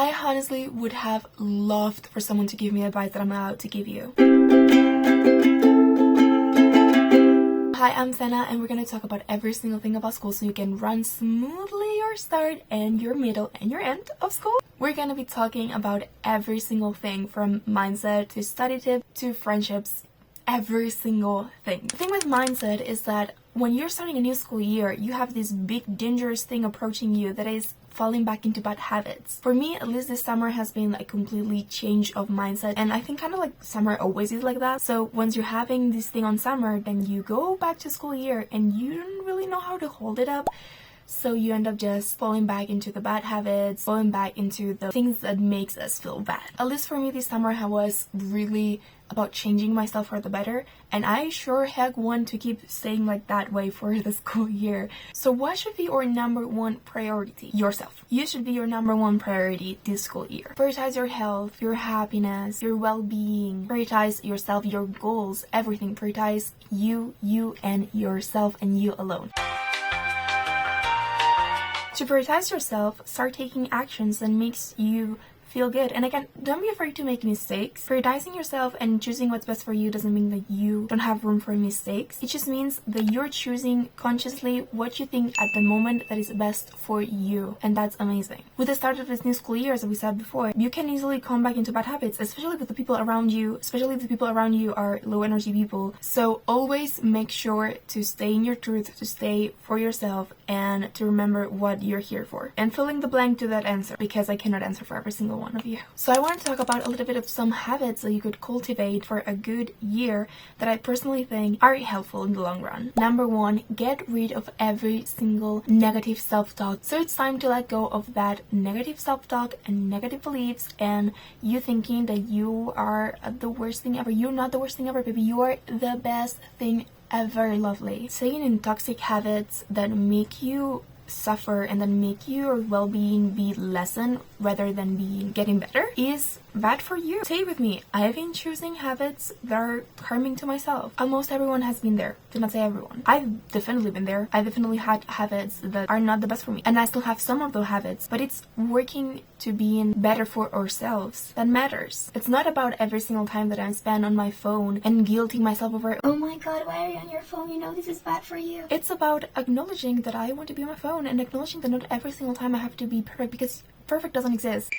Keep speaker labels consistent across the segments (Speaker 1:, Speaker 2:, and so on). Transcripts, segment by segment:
Speaker 1: I honestly would have loved for someone to give me advice that I'm allowed to give you. Hi, I'm Sena, and we're going to talk about every single thing about school so you can run smoothly your start and your middle and your end of school. We're going to be talking about every single thing from mindset to study tips to friendships, every single thing. The thing with mindset is that when you're starting a new school year, you have this big dangerous thing approaching you that is falling back into bad habits. For me, at least this summer has been a completely change of mindset, and I think kind of like summer always is like that. So once you're having this thing on summer, then you go back to school year and you don't really know how to hold it up. So you end up just falling back into the bad habits, falling back into the things that makes us feel bad. At least for me this summer was really about changing myself for the better, and I sure heck want to keep staying like that way for the school year. So what should be your number one priority? Yourself. You should be your number one priority this school year. Prioritize your health, your happiness, your well-being. Prioritize yourself, your goals, everything. Prioritize you and yourself and you alone. To prioritize yourself, start taking actions that makes you feel good. And again, don't be afraid to make mistakes. Prioritizing yourself and choosing what's best for you doesn't mean that you don't have room for mistakes. It just means that you're choosing consciously what you think at the moment that is best for you. And that's amazing. With the start of this new school year, as we said before, you can easily come back into bad habits, especially with the people around you, especially if the people around you are low energy people. So always make sure to stay in your truth, to stay for yourself, and to remember what you're here for. And fill in the blank to that answer, because I cannot answer for every single one of you. So I want to talk about a little bit of some habits that you could cultivate for a good year that I personally think are helpful in the long run. Number one, get rid of every single negative self-talk. So it's time to let go of that negative self-talk and negative beliefs and you thinking that you are the worst thing ever. You're not the worst thing ever, baby. You are the best thing ever, lovely. Staying in toxic habits that make you suffer and then make your well-being be lessened rather than be getting better is bad for you. Stay with me. I've been choosing habits that are harming to myself. Almost everyone has been there. Do not say everyone. I've definitely been there. I definitely had habits that are not the best for me. And I still have some of those habits, but it's working to being better for ourselves that matters. It's not about every single time that I spend on my phone and guilting myself over, oh my god, why are you on your phone? You know this is bad for you. It's about acknowledging that I want to be on my phone and acknowledging that not every single time I have to be perfect, because perfect doesn't exist.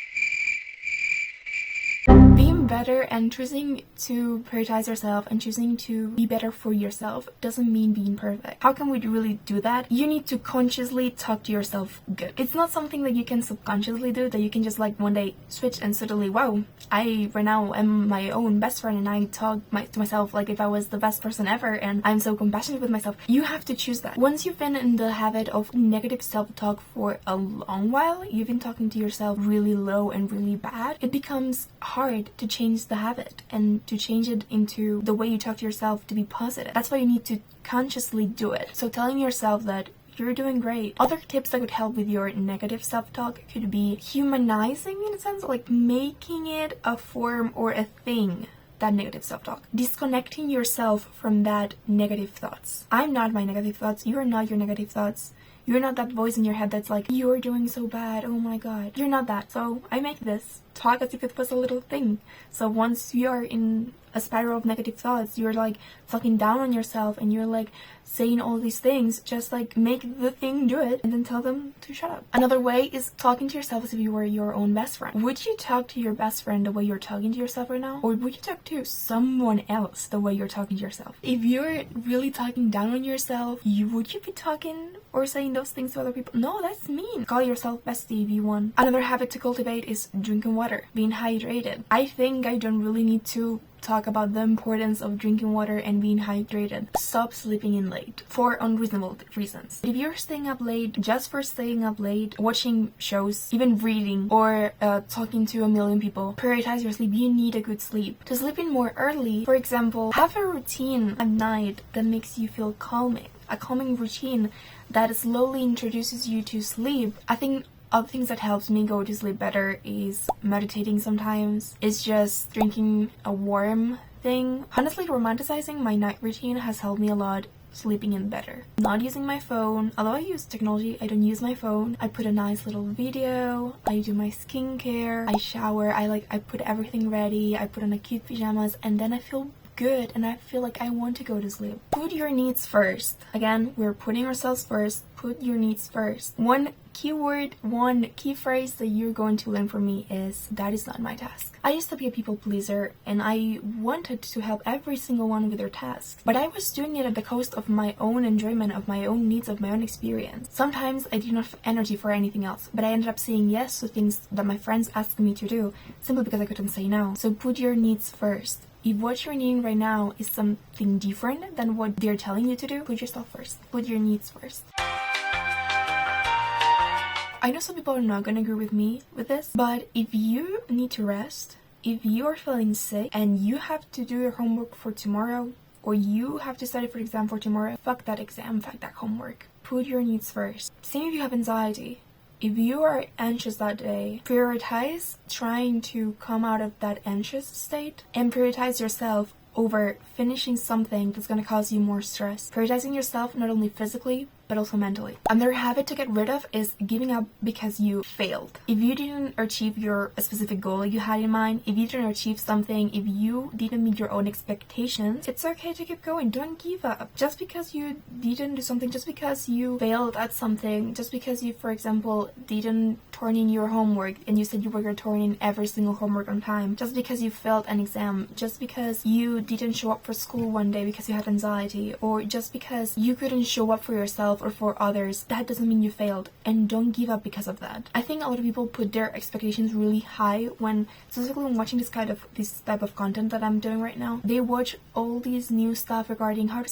Speaker 1: Being better and choosing to prioritize yourself and choosing to be better for yourself doesn't mean being perfect. How can we really do that? You need to consciously talk to yourself good. It's not something that you can subconsciously do, that you can just like one day switch and suddenly, wow, I right now am my own best friend and I talk to myself like if I was the best person ever and I'm so compassionate with myself. You have to choose that. Once you've been in the habit of negative self-talk for a long while, you've been talking to yourself really low and really bad, it becomes hard to change the habit and to change it into the way you talk to yourself to be positive. That's why you need to consciously do it. So telling yourself that you're doing great. Other tips that could help with your negative self-talk could be humanizing, in a sense, like making it a form or a thing. That negative self-talk. Disconnecting yourself from that negative thoughts. I'm not my negative thoughts. You are not your negative thoughts. You're not that voice in your head that's like, you're doing so bad, oh my god. You're not that. So I make this talk as if it was a little thing. So once you're in a spiral of negative thoughts, you're like talking down on yourself and you're like saying all these things, just like make the thing do it and then tell them to shut up. Another way is talking to yourself as if you were your own best friend. Would you talk to your best friend the way you're talking to yourself right now? Or would you talk to someone else the way you're talking to yourself? If you're really talking down on yourself, would you be talking or saying those things to other people? No, that's mean. Call yourself bestie if you want. Another habit to cultivate is drinking water, being hydrated. I think I don't really need to talk about the importance of drinking water and being hydrated. Stop sleeping in late for unreasonable reasons. If you're staying up late just for staying up late, watching shows, even reading, or talking to a million people, prioritize your sleep. You need a good sleep. To sleep in more early, for example, have a routine at night that makes you feel calming. A calming routine that slowly introduces you to sleep. I think other things that helps me go to sleep better is meditating sometimes. It's just drinking a warm thing. Honestly, romanticizing my night routine has helped me a lot sleeping in better. Not using my phone. Although I use technology, I don't use my phone. I put a nice little video. I do my skincare. I shower. I put everything ready. I put on a cute pajamas, and then I feel good and I feel like I want to go to sleep. Put your needs first. Again, we're putting ourselves first. Put your needs first. One keyword, one key phrase that you're going to learn from me is, that is not my task. I used to be a people pleaser and I wanted to help every single one with their tasks, but I was doing it at the cost of my own enjoyment, of my own needs, of my own experience. Sometimes I didn't have energy for anything else, but I ended up saying yes to things that my friends asked me to do simply because I couldn't say no. So put your needs first. If what you're needing right now is something different than what they're telling you to do, put yourself first. Put your needs first. I know some people are not going to agree with me with this, but if you need to rest, if you are feeling sick and you have to do your homework for tomorrow, or you have to study for the exam for tomorrow, fuck that exam, fuck that homework. Put your needs first. Same if you have anxiety. If you are anxious that day, prioritize trying to come out of that anxious state and prioritize yourself over finishing something that's going to cause you more stress. Prioritizing yourself not only physically, but also mentally. Another habit to get rid of is giving up because you failed. If you didn't achieve a specific goal you had in mind, if you didn't achieve something, if you didn't meet your own expectations, it's okay to keep going. Don't give up. Just because you didn't do something, just because you failed at something, just because you, for example, didn't turn in your homework and you said you were going to turn in every single homework on time, just because you failed an exam, just because you didn't show up for school one day because you had anxiety, or just because you couldn't show up for yourself or for others, that doesn't mean you failed, and don't give up because of that. I think a lot of people put their expectations really high when, specifically when watching this type of content that I'm doing right now. They watch all these new stuff regarding how to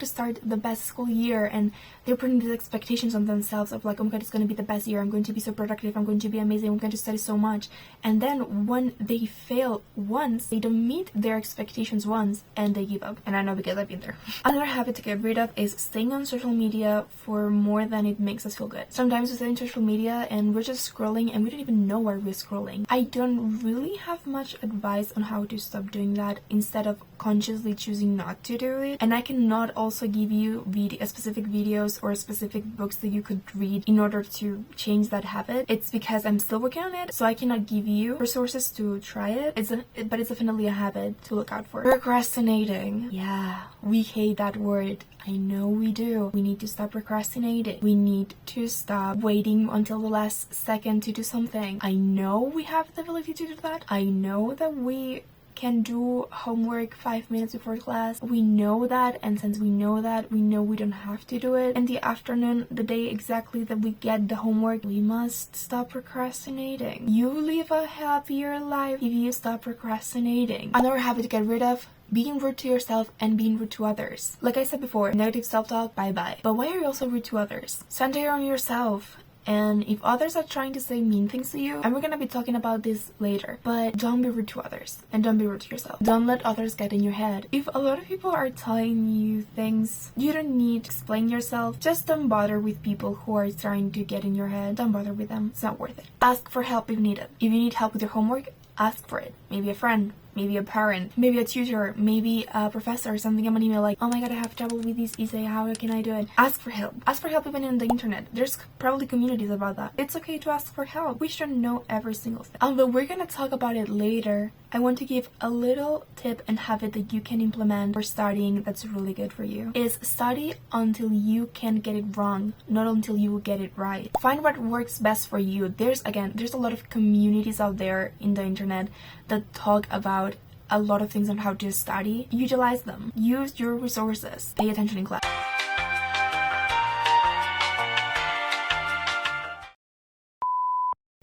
Speaker 1: start the best school year, and they're putting these expectations on themselves of like, oh my god, it's going to be the best year, I'm going to be so productive, I'm going to be amazing, I'm going to study so much. And then when they fail once, they don't meet their expectations once, and they give up. And I know because I've been there. Another habit to get rid of is staying on social media for more than it makes us feel good. Sometimes we stay on social media and we're just scrolling and we don't even know where we're scrolling. I don't really have much advice on how to stop doing that instead of consciously choosing not to do it. And I cannot also give you specific videos or specific books that you could read in order to change that habit. It's because I'm still working on it, so I cannot give you resources to try it. But it's definitely a habit to look out for. Procrastinating. Yeah, we hate that word. I know we do. We need to stop procrastinating. We need to stop waiting until the last second to do something. I know we have the ability to do that. I know that we can do homework 5 minutes before class. We know that, and since we know that, we know we don't have to do it in the afternoon, the day exactly that we get the homework. We must stop procrastinating. You live a happier life if you stop procrastinating. Another habit to get rid of: being rude to yourself and being rude to others. Like I said before, negative self-talk, bye-bye. But why are you also rude to others? Center on yourself. And if others are trying to say mean things to you, and we're gonna be talking about this later, but don't be rude to others and don't be rude to yourself. Don't let others get in your head. If a lot of people are telling you things, you don't need to explain yourself. Just don't bother with people who are trying to get in your head. Don't bother with them. It's not worth it. Ask for help if needed. If you need help with your homework, ask for it. Maybe a friend, maybe a parent, maybe a tutor, maybe a professor, something on an email like, oh my god, I have trouble with this essay, how can I do it? Ask for help. Ask for help even on the internet. There's probably communities about that. It's okay to ask for help. We should know every single thing. Although we're gonna talk about it later, I want to give a little tip and habit that you can implement for studying that's really good for you. Is study until you can get it wrong, not until you get it right. Find what works best for you. There's a lot of communities out there in the internet that talk about a lot of things on how to study. Utilize them. Use your resources. Pay attention in class.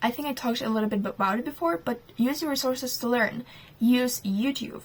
Speaker 1: I think I talked a little bit about it before, but use your resources to learn. Use YouTube.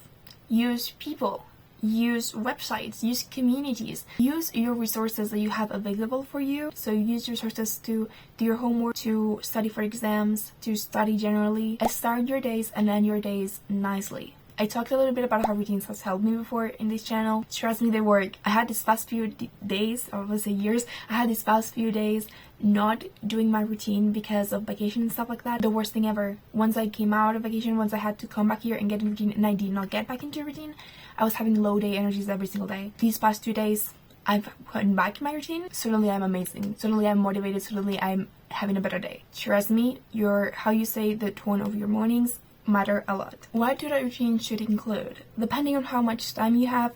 Speaker 1: Use people. Use websites. Use communities. Use your resources that you have available for you. So use resources to do your homework, to study for exams, to study generally. Start your days and end your days nicely. I talked a little bit about how routines has helped me before in this channel. Trust me, they work. I had these past few days, or let's say years, I had these past few days not doing my routine because of vacation and stuff like that. The worst thing ever. Once I came out of vacation, once I had to come back here and get in routine, and I did not get back into routine, I was having low day energies every single day. These past 2 days, I've gotten back in my routine, suddenly I'm amazing. Suddenly I'm motivated. Suddenly I'm having a better day. Trust me, how you say the tone of your mornings matter a lot. What do that routine should include? Depending on how much time you have,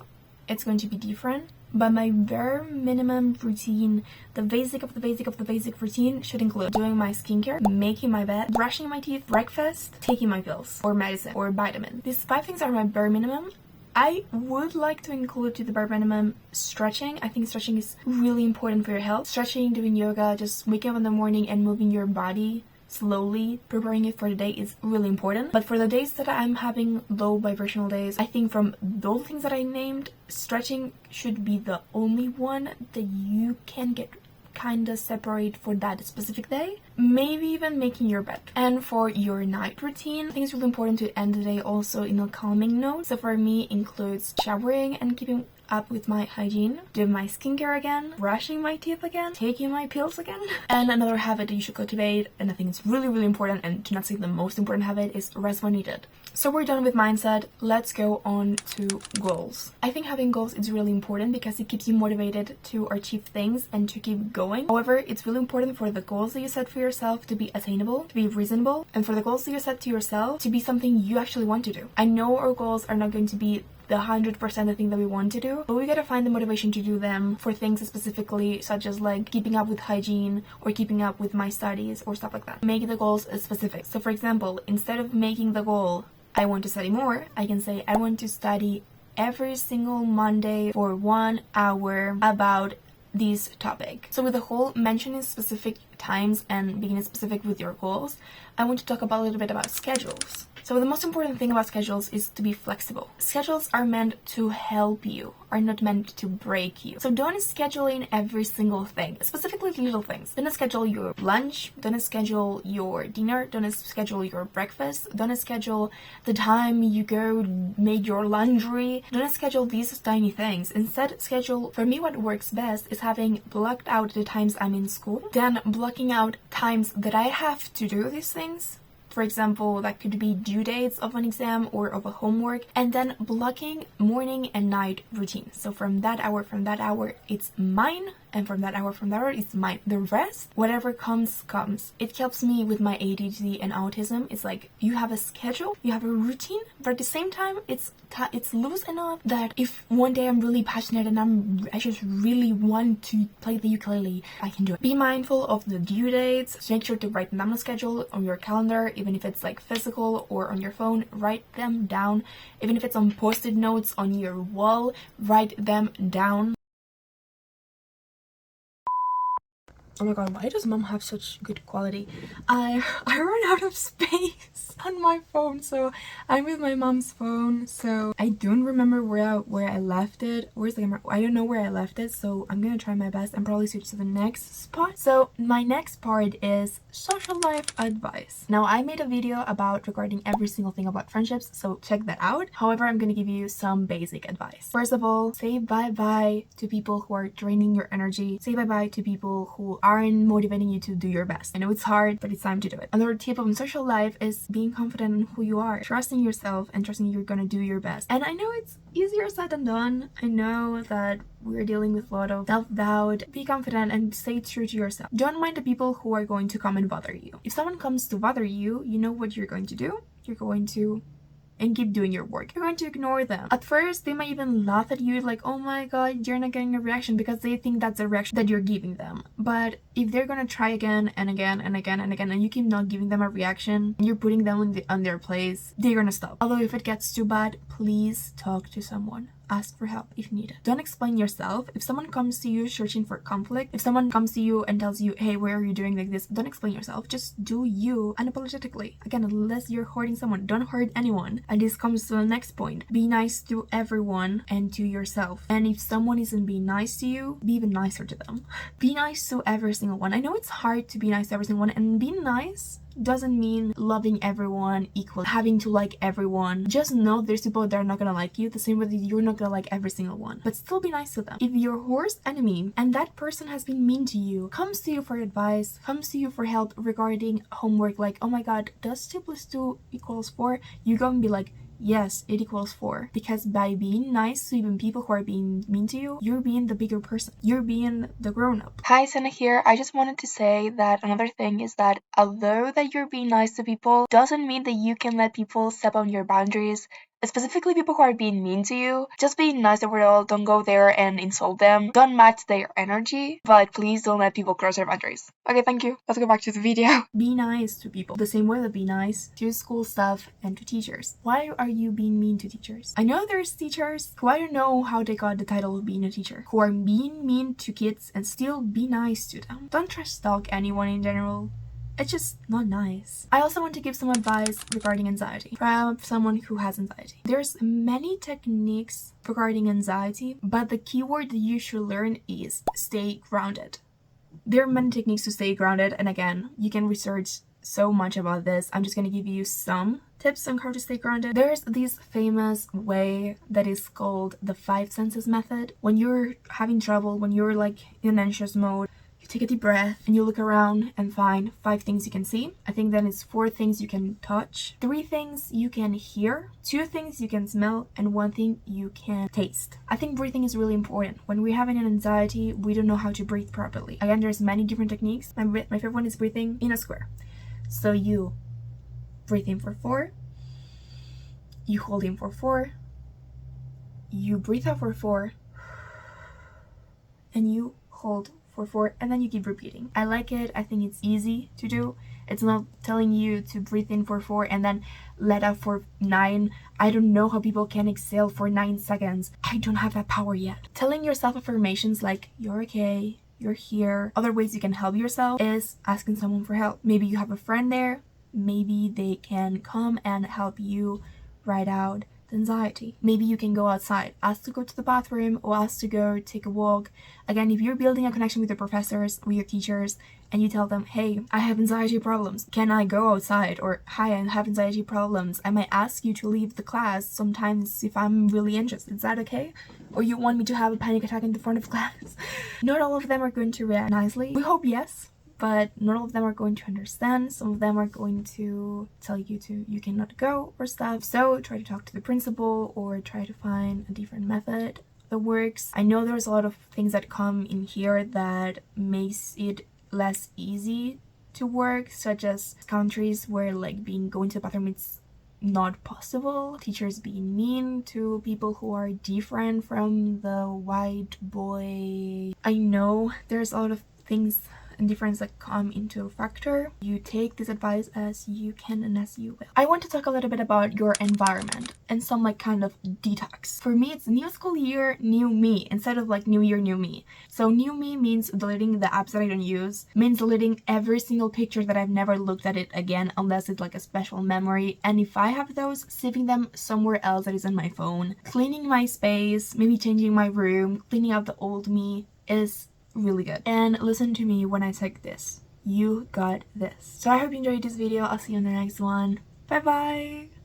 Speaker 1: it's going to be different. But my bare minimum routine, the basic of the basic of the basic routine should include doing my skincare, making my bed, brushing my teeth, breakfast, taking my pills or medicine or vitamin. These 5 things are my bare minimum. I would like to include to the bare minimum stretching. I think stretching is really important for your health. Stretching, doing yoga, just waking up in the morning and moving your body slowly, preparing it for the day is really important. But for the days that I'm having low vibrational days, I think from those things that I named, stretching should be the only one that you can get kind of separate for that specific day. Maybe even making your bed. And for your night routine, I think it's really important to end the day also in a calming note. So for me, includes showering and keeping up with my hygiene, doing my skincare again, brushing my teeth again, taking my pills again. And another habit that you should cultivate, and I think it's really, really important, and to not say the most important habit, is rest when needed. So we're done with mindset. Let's go on to goals. I think having goals is really important because it keeps you motivated to achieve things and to keep going. However, it's really important for the goals that you set for yourself to be attainable, to be reasonable, and for the goals that you set to yourself to be something you actually want to do. I know our goals are not going to be the 100% the thing that we want to do, but we gotta find the motivation to do them for things specifically, such as like keeping up with hygiene or keeping up with my studies or stuff like that. Make the goals specific. So for example, instead of making the goal I want to study more, I can say I want to study every single Monday for 1 hour about this topic. So with the whole mentioning specific times and being specific with your goals, I want to talk about a little bit about schedules. So the most important thing about schedules is to be flexible. Schedules are meant to help you, are not meant to break you. So don't schedule in every single thing, specifically little things. Don't schedule your lunch, don't schedule your dinner, don't schedule your breakfast, don't schedule the time you go make your laundry. Don't schedule these tiny things. Instead, schedule, for me what works best is having blocked out the times I'm in school, then blocking out times that I have to do these things. For example, that could be due dates of an exam or of a homework, and then blocking morning and night routines. So from that hour, it's mine, and from that hour, it's mine. The rest, whatever comes, comes. It helps me with my ADHD and autism. It's like you have a schedule, you have a routine, but at the same time, it's loose enough that if one day I'm really passionate and I just really want to play the ukulele, I can do it. Be mindful of the due dates. Make sure to write them down on a schedule on your calendar, even if it's like physical or on your phone. Write them down. Even if it's on post-it notes on your wall, write them down. Oh my god, why does mom have such good quality? I run out of space on my phone, so I'm with my mom's phone, so I don't remember where I left it. Where's the camera? I don't know where I left it, so I'm gonna try my best and probably switch to the next spot. So my next part is social life advice. Now I made a video regarding every single thing about friendships, so check that out. However, I'm gonna give you some basic advice. First of all, say bye-bye to people who are draining your energy. Say bye-bye to people who aren't motivating you to do your best. I know it's hard, but it's time to do it. Another tip on social life is being confident in who you are, trusting yourself and trusting you're gonna do your best. And I know it's easier said than done. I know that we're dealing with a lot of self-doubt. Be confident and stay true to yourself. Don't mind the people who are going to come and bother you. If someone comes to bother you, you know what you're going to do. You're going to and keep doing your work. You're going to ignore them. At first, they might even laugh at you like, oh my god, you're not getting a reaction, because they think that's a reaction that you're giving them. But if they're gonna try again and again and again and again, and you keep not giving them a reaction, and you're putting them on their place, they're gonna stop. Although if it gets too bad, please talk to someone. Ask for help if needed. Don't explain yourself. If someone comes to you searching for conflict, if someone comes to you and tells you, hey, why are you doing like this? Don't explain yourself. Just do you unapologetically. Again, unless you're hurting someone, don't hurt anyone. And this comes to the next point. Be nice to everyone and to yourself. And if someone isn't being nice to you, be even nicer to them. Be nice to every single one. I know it's hard to be nice to every single one, and being nice doesn't mean loving everyone equally, having to like everyone. Just know there's people that are not gonna like you the same way that you're not gonna like every single one, but still be nice to them. If your worst enemy and that person has been mean to you, comes to you for advice, comes to you for help regarding homework, like, oh my god, does 2 + 2 = 4? You're gonna be like, Yes, it equals 4. Because by being nice to even people who are being mean to you, you're being the bigger person. You're being the grown-up. Hi, Sena here. I just wanted to say that another thing is that although that you're being nice to people, doesn't mean that you can let people step on your boundaries. Specifically people who are being mean to you. Just being nice overall, don't go there and insult them. Don't match their energy, but please don't let people cross your boundaries. Okay, thank you. Let's go back to the video. Be nice to people. The same way that be nice to school staff and to teachers. Why are you being mean to teachers? I know there's teachers who I don't know how they got the title of being a teacher, who are being mean to kids and still be nice to them. Don't trash talk anyone in general. It's just not nice. I also want to give some advice regarding anxiety from someone who has anxiety. There's many techniques regarding anxiety, but the keyword that you should learn is stay grounded. There are many techniques to stay grounded, and again, you can research so much about this. I'm just going to give you some tips on how to stay grounded. There's this famous way that is called the 5 senses method. When you're having trouble, when you're like in anxious mode, you take a deep breath and you look around and find 5 things you can see. I think then it's 4 things you can touch, 3 things you can hear, 2 things you can smell, and 1 thing you can taste. I think breathing is really important. When we're having an anxiety, we don't know how to breathe properly. Again, there's many different techniques. My favorite one is breathing in a square. So you breathe in for 4, you hold in for 4, you breathe out for 4, and you hold for 4, and then you keep repeating. I like it. I think it's easy to do. It's not telling you to breathe in for 4 and then let out for 9. I don't know how people can exhale for 9 seconds. I don't have that power yet. Telling yourself affirmations like you're okay, you're here. Other ways you can help yourself is asking someone for help. Maybe you have a friend there. Maybe they can come and help you write out the anxiety. Maybe you can go outside, ask to go to the bathroom or ask to go take a walk. Again, if you're building a connection with your professors, with your teachers, and you tell them, hey, I have anxiety problems, can I go outside? Or hi, I have anxiety problems, I might ask you to leave the class sometimes if I'm really anxious. Is that okay? Or you want me to have a panic attack in the front of class? Not all of them are going to react nicely. We hope yes, but not all of them are going to understand. Some of them are going to tell you you cannot go or stuff. So try to talk to the principal or try to find a different method that works. I know there's a lot of things that come in here that makes it less easy to work, such as countries where like going to the bathroom it's not possible, teachers being mean to people who are different from the white boy. I know there's a lot of things and difference that come into factor. You take this advice as you can and as you will. I want to talk a little bit about your environment and some like kind of detox. For me, it's new school year, new me, instead of like new year, new me. So new me means deleting the apps that I don't use, means deleting every single picture that I've never looked at it again unless it's like a special memory. And if I have those, saving them somewhere else that is in my phone. Cleaning my space, maybe changing my room, cleaning out the old me is really good. And listen to me when I take this. You got this. So I hope you enjoyed this video. I'll see you in the next one. Bye bye.